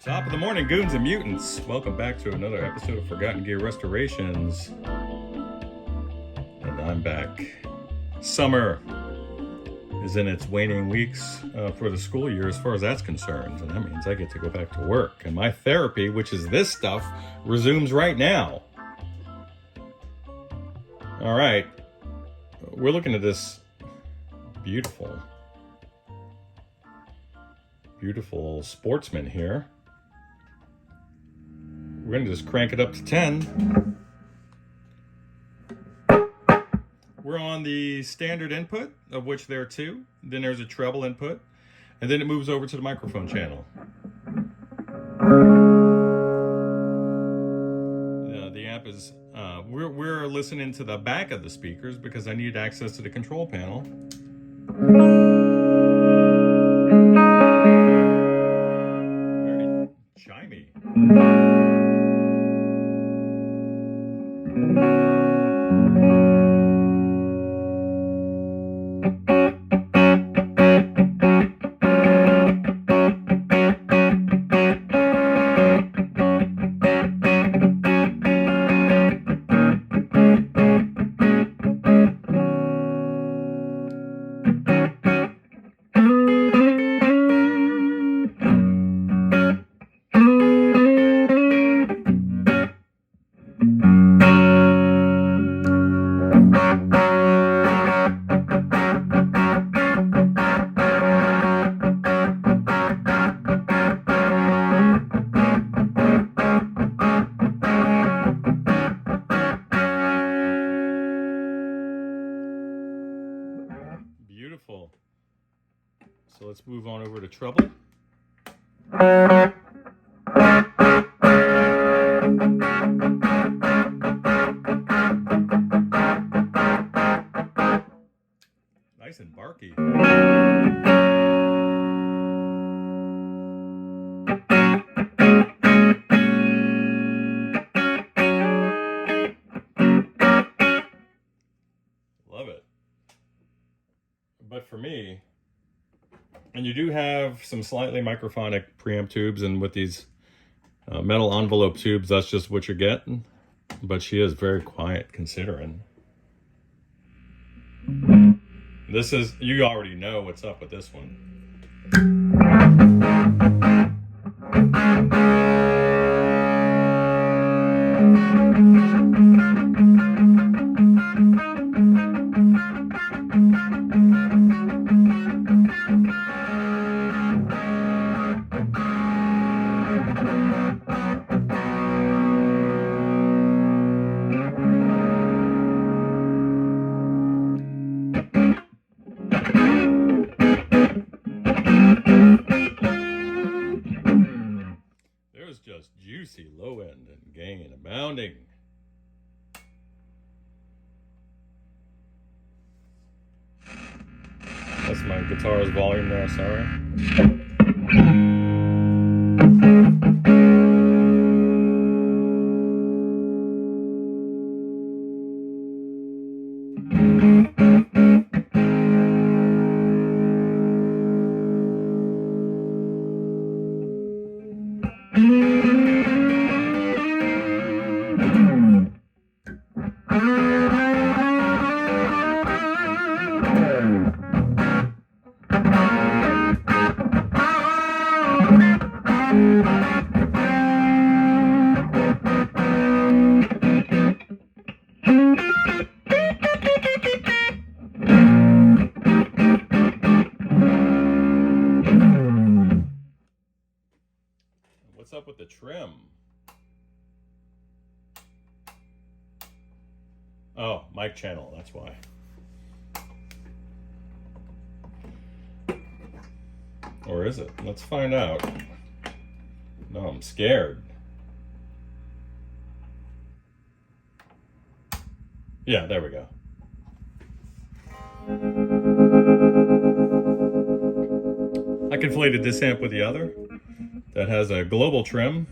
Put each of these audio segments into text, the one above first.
Top of the morning, goons and mutants. Welcome back to another episode of Forgotten Gear Restorations. And I'm back. Summer is in its waning weeks for the school year as far as that's concerned. And that means I get to go back to work. And my therapy, which is this stuff, resumes right now. All right. We're looking at this beautiful sportsman here. We're going to just crank it up to 10. We're on the standard input, of which there are two. Then there's a treble input, and then it moves over to the microphone channel. The amp is, we're listening to the back of the speakers because I need access to the control panel. Very chimey. Beautiful. So let's move on over to treble. Nice and barky. Love it. But for me, and you do have some slightly microphonic preamp tubes, and with these metal envelope tubes, that's just what you're getting. But she is very quiet considering. This is, you already know what's up with this one. Just juicy low end and gain abounding. That's my guitar's volume there, sorry. What's up with the trim? Oh, mic channel, that's why. Or is it? Let's find out. No, I'm scared. Yeah, there we go. I conflated this amp with the other that has a global trim.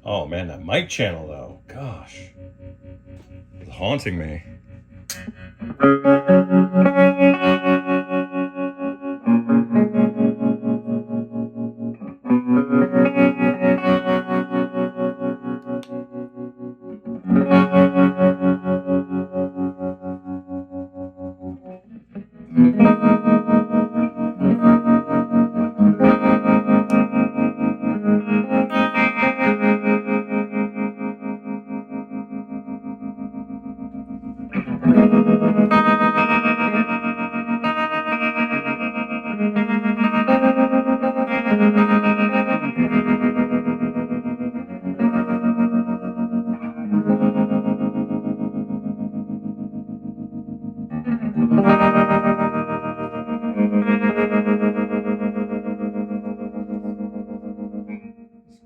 Oh man, that mic channel though, gosh, it's haunting me.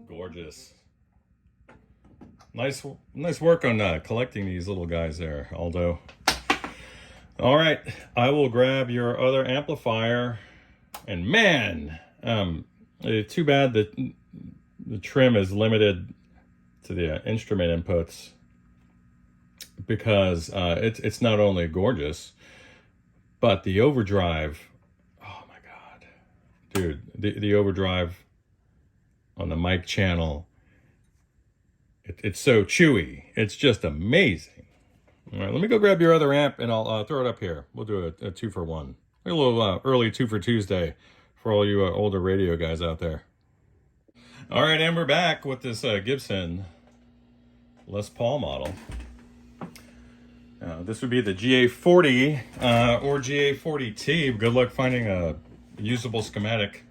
Gorgeous. Nice work on collecting these little guys there, Aldo. All right, I will grab your other amplifier. And man, too bad that the trim is limited to the instrument inputs, because it's not only gorgeous, but the overdrive. Oh my God, dude, the overdrive on the mic channel. It's so chewy. It's just amazing. All right, let me go grab your other amp and I'll throw it up here. We'll do a 2-for-1. A little early 2 for Tuesday for all you older radio guys out there. All right, and we're back with this Gibson Les Paul model. This would be the GA40 or GA40T. Good luck finding a usable schematic.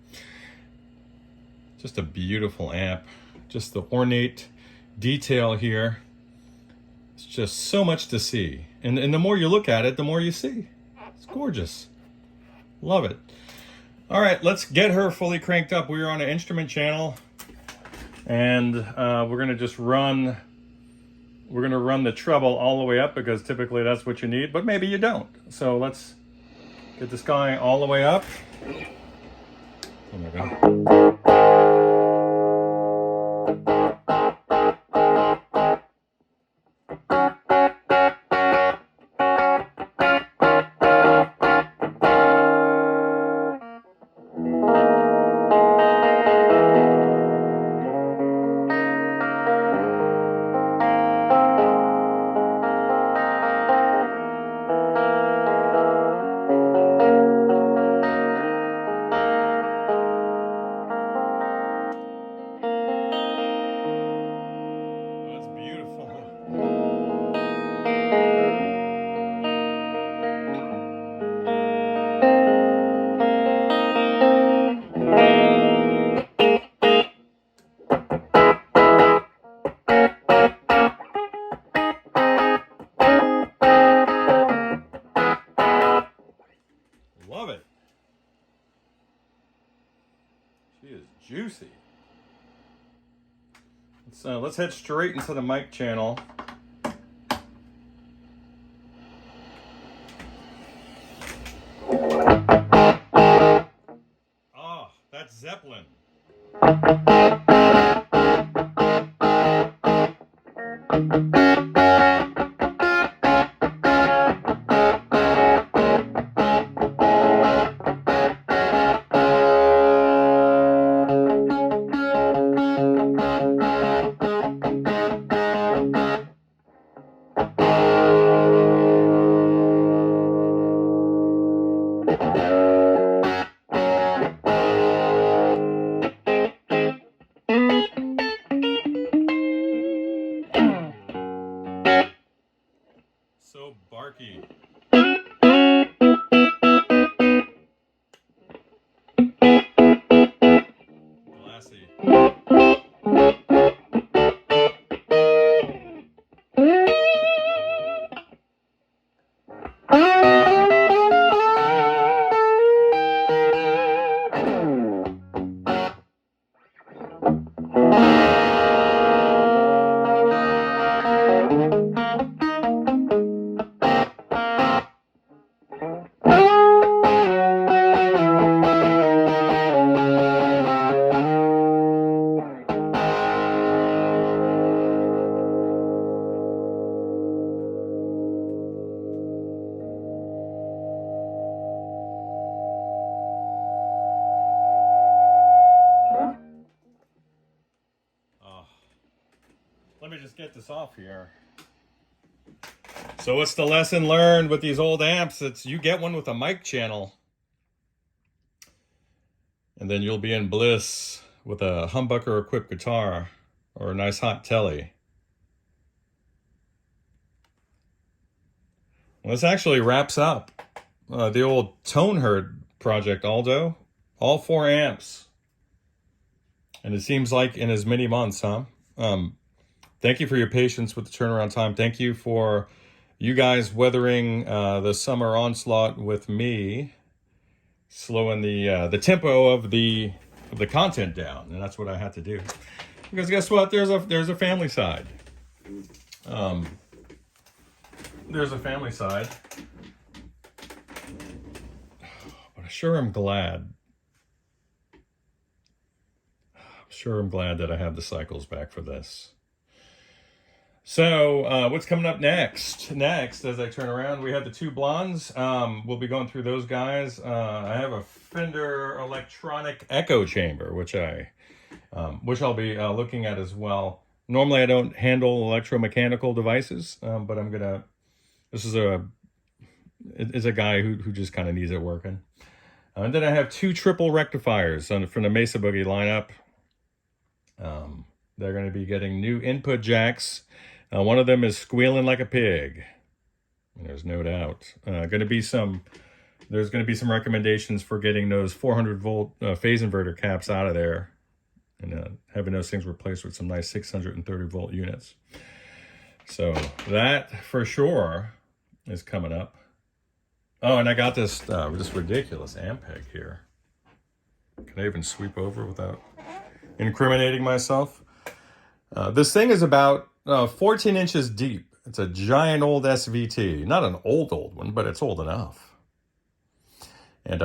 Just a beautiful amp. Just the ornate detail here. It's just so much to see. And the more you look at it, the more you see. It's gorgeous. Love it. All right, let's get her fully cranked up. We're on an instrument channel. And we're going to just run... We're going to run the treble all the way up because typically that's what you need. But maybe you don't. So let's get this guy all the way up. Oh my God. Love it. She is juicy. Let's head straight into the mic channel. Oh, that's Zeppelin. So barky. Glassy. this off here. So what's the lesson learned with these old amps? It's you get one with a mic channel, and then you'll be in bliss with a humbucker equipped guitar or a nice hot telly. Well, this actually wraps up the old Tone Herd project, Aldo. All 4 amps. And it seems like in as many months, huh? Thank you for your patience with the turnaround time. Thank you for you guys weathering the summer onslaught with me, slowing the tempo of the content down, and that's what I had to do. Because guess what? There's a family side. There's a family side. But I sure am glad. I'm glad that I have the cycles back for this. So what's coming up next? Next, as I turn around, we have the 2 blondes. We'll be going through those guys. I have a Fender electronic echo chamber, which I'll be looking at as well. Normally, I don't handle electromechanical devices, but I'm gonna. This is a guy who just kind of needs it working. And then I have 2 triple rectifiers from the Mesa Boogie lineup. They're going to be getting new input jacks. One of them is squealing like a pig. There's no doubt. There's going to be some recommendations for getting those 400 volt phase inverter caps out of there, and having those things replaced with some nice 630 volt units. So that for sure is coming up. Oh, and I got this ridiculous Ampeg here. Can I even sweep over without incriminating myself? This thing is about 14 inches deep. It's a giant old SVT. Not an old one, but it's old enough. And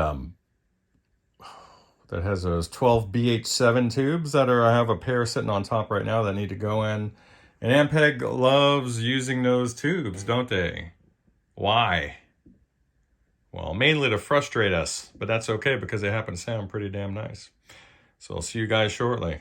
that has those 12 BH7 tubes I have a pair sitting on top right now that need to go in. And Ampeg loves using those tubes, don't they? Why? Well, mainly to frustrate us, but that's okay because they happen to sound pretty damn nice. So I'll see you guys shortly.